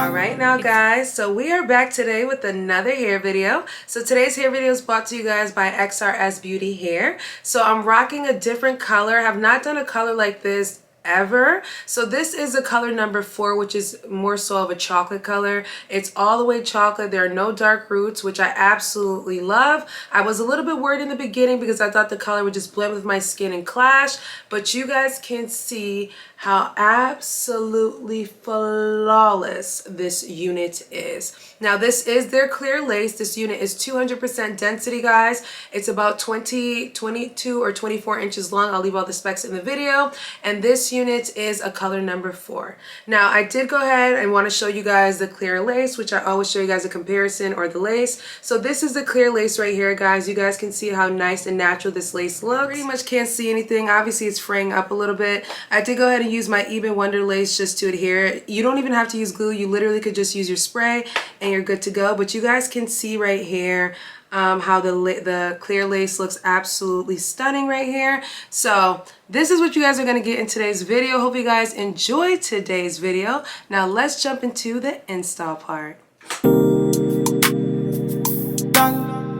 Alright now guys, so we are back today with another hair video. So today's hair video is brought to you guys by XrsBeauty Hair. So I'm rocking a different color. I have not done a color like this ever. So this is a color number 4, which is more so of a chocolate color. It's all the way chocolate. There are no dark roots, which I absolutely love. I was a little bit worried in the beginning because I thought the color would just blend with my skin and clash, but you guys can see how absolutely flawless this unit is. Now this is their clear lace. This unit is 200% density, guys. It's about 22 or 24 inches long. I'll leave all the specs in the video. And this unit is a color number 4. Now I did go ahead and want to show you guys the clear lace, which I always show you guys a comparison, or the lace. So this is the clear lace right here, guys. You guys can see how nice and natural this lace looks. Pretty much can't see anything. Obviously it's fraying up a little bit. I did go ahead and use my Even Wonder lace just to adhere. You don't even have to use glue. You literally could just use your spray and you're good to go. But you guys can see right here how the clear lace looks absolutely stunning right here. So this is what you guys are going to get in today's video. Hope you guys enjoyed today's video. Now let's jump into the install part.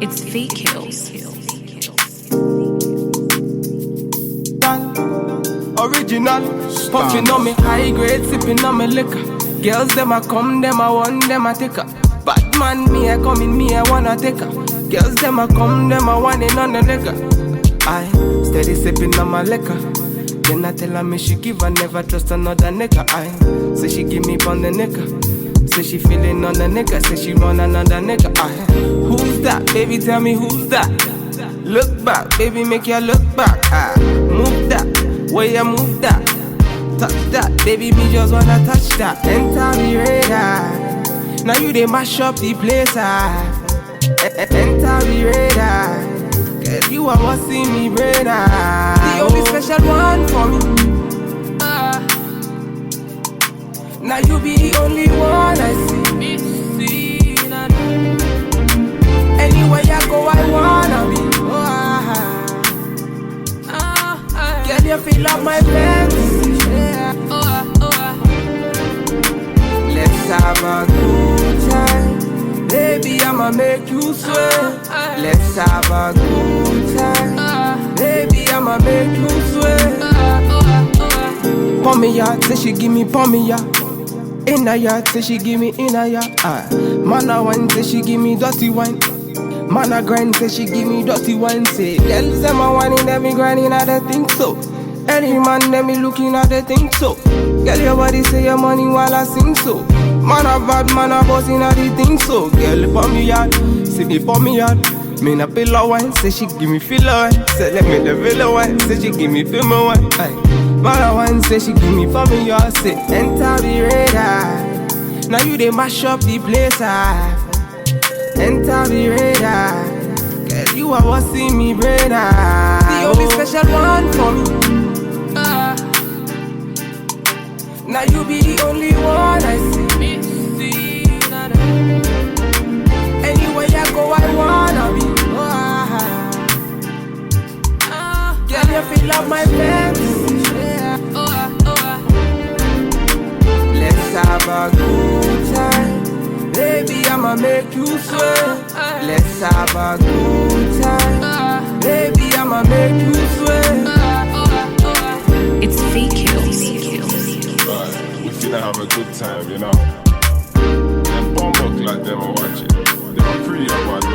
It's fake kills. Original, puffing on me high grade, sipping on me liquor. Girls them a come, them a want, them a take her. Bad man, me a come in, me a wanna take her. Girls them a come, them a want it on the liquor. I steady sipping on my liquor. Then I tell her me she give her, never trust another nigga. I say she give me on the nigga. Say she feeling on the nigga. Say she want another nigga. I who's that? Baby, tell me who's that? Look back, baby, make you look back. I move that. Where you move that, touch that, baby, me just wanna touch that. Enter the radar, now you they mash up the place. Enter the radar, girl, you are what's in me brain. The only special one for me. Now you be the only one I see. Anywhere you go, I wanna be. Girl, you feel like my fantasy. Let's have a good time. Baby, I'ma make you sweat. Let's have a good time. Baby, I'ma make you sweat. Pour me ya, say she give me pour me ya. In a yard, say she give me in a yard. Man a wine, say she give me dirty wine. Man a grind, say she give me dirty wine. Say, girls them a whining, them me grinding, I don't think so. Any man, them me looking at the thing so. Girl, your body say your money while I sing so. Man a bad, man a bossing at the thing so. Girl, for me yard, see me for me yard. Me na pillow wine, say she give me filler wine. Say let me the villa wine, say she give me film wine. Man a wine, say she give me for me yard. Say enter the radar, now you they mash up the place. Enter the radar, girl, you are what's in me brain. The only special one for me. Now you be the only one I see. Anywhere you go, I wanna be. Girl, you feel like my fantasy. Let's have a good time. Baby, I'ma make you sweat. Let's have a good time. Baby, I'ma make you sweat. It's fake kills. We finna have a good time, you know. Them bomb like them are watching. They're pretty about it.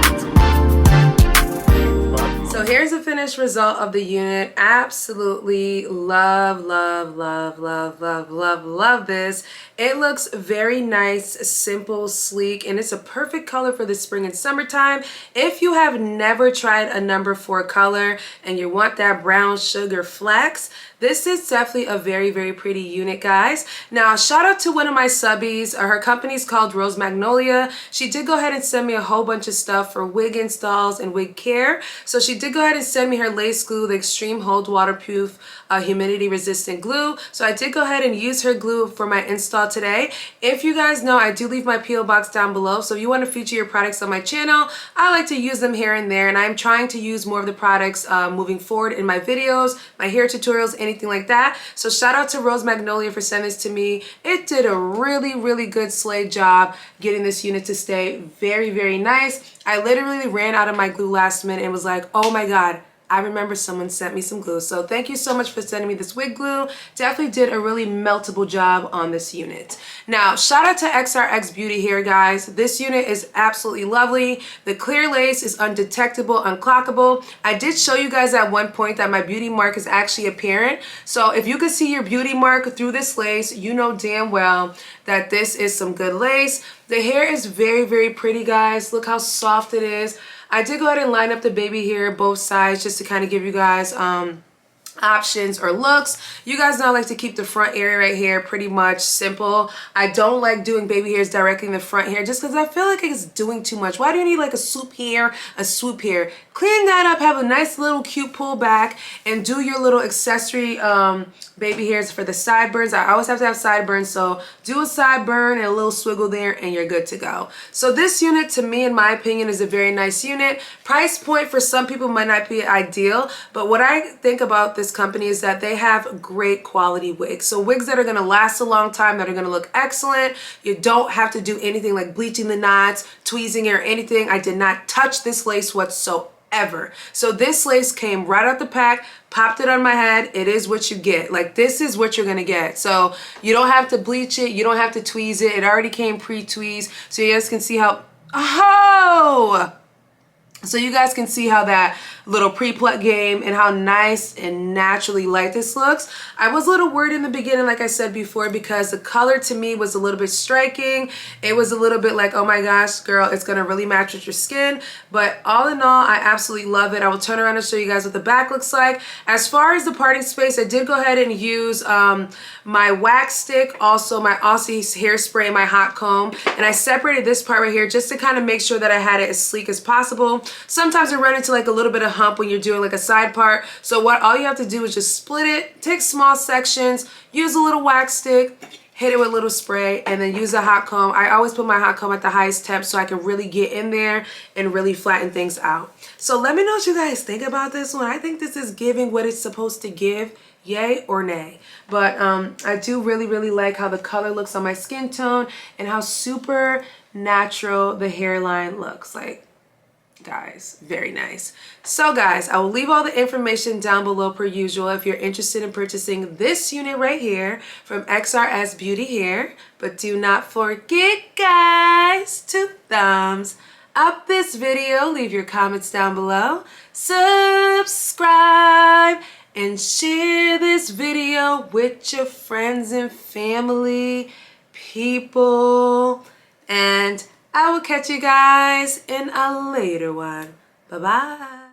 So here's the finished result of the unit. Absolutely love, love, love, love, love, love, love this. It looks very nice, simple, sleek, and it's a perfect color for the spring and summertime. If you have never tried a number 4 color and you want that brown sugar flex, this is definitely a very, very pretty unit, guys. Now, shout out to one of my subbies. Her company's called Rose Magnolia. She did go ahead and send me a whole bunch of stuff for wig installs and wig care. So she did did go ahead and send me her lace glue, the Extreme Hold Waterproof Humidity Resistant Glue. So I did go ahead and use her glue for my install today. If you guys know, I do leave my P.O. box down below. So if you want to feature your products on my channel, I like to use them here and there. And I'm trying to use more of the products moving forward in my videos, my hair tutorials, anything like that. So shout out to Rose Magnolia for sending this to me. It did a really good slay job getting this unit to stay very nice. I literally ran out of my glue last minute and was like, oh my god, I remember someone sent me some glue. So thank you so much for sending me this wig glue. Definitely did a really meltable job on this unit. Now, shout out to XrsBeauty Hair, guys. This unit is absolutely lovely. The clear lace is undetectable, unclockable. I did show you guys at one point that my beauty mark is actually apparent. So if you can see your beauty mark through this lace, you know damn well that this is some good lace. The hair is very pretty, guys. Look how soft it is. I did go ahead and line up the baby hair both sides just to kind of give you guys options or looks. You guys know I like to keep the front area right here pretty much simple. I don't like doing baby hairs directly in the front hair just because I feel like it's doing too much. Why do you need like a swoop here, a swoop here? Clean that up, have a nice little cute pull back, and do your little accessory baby hairs for the sideburns. I always have to have sideburns, so do a sideburn and a little swiggle there and you're good to go. So this unit, to me, in my opinion, is a very nice unit. Price point for some people might not be ideal, but what I think about this company is that they have great quality wigs. So wigs that are going to last a long time, that are going to look excellent. You don't have to do anything like bleaching the knots, tweezing it, or anything. I did not touch this lace whatsoever. So this lace came right out the pack, popped it on my head. It is what you get. Like, this is what you're gonna get. So you don't have to bleach it, you don't have to tweeze it. It already came pre-tweezed. So you guys can see how, oh! So you guys can see how that little pre-pluck game and how nice and naturally light this looks. I was a little worried in the beginning, like I said before, because the color to me was a little bit striking. It was a little bit like, oh my gosh, girl, it's gonna really match with your skin. But all in all, I absolutely love it. I will turn around and show you guys what the back looks like. As far as the parting space, I did go ahead and use my wax stick, also my Aussie hairspray, my hot comb, and I separated this part right here just to kind of make sure that I had it as sleek as possible. Sometimes you run into like a little bit of hump when you're doing like a side part. So all you have to do is just split it, take small sections, use a little wax stick, hit it with a little spray, and then use a hot comb. I always put my hot comb at the highest temp so I can really get in there and really flatten things out. So let me know what you guys think about this one. I think this is giving what it's supposed to give. Yay or nay. But I do really like how the color looks on my skin tone and how super natural the hairline looks. Like, guys, very nice. So guys, I will leave all the information down below per usual if you're interested in purchasing this unit right here from XrsBeauty Hair. But do not forget, guys, to thumbs up this video, leave your comments down below, subscribe, and share this video with your friends and family, people, and I will catch you guys in a later one. Bye-bye.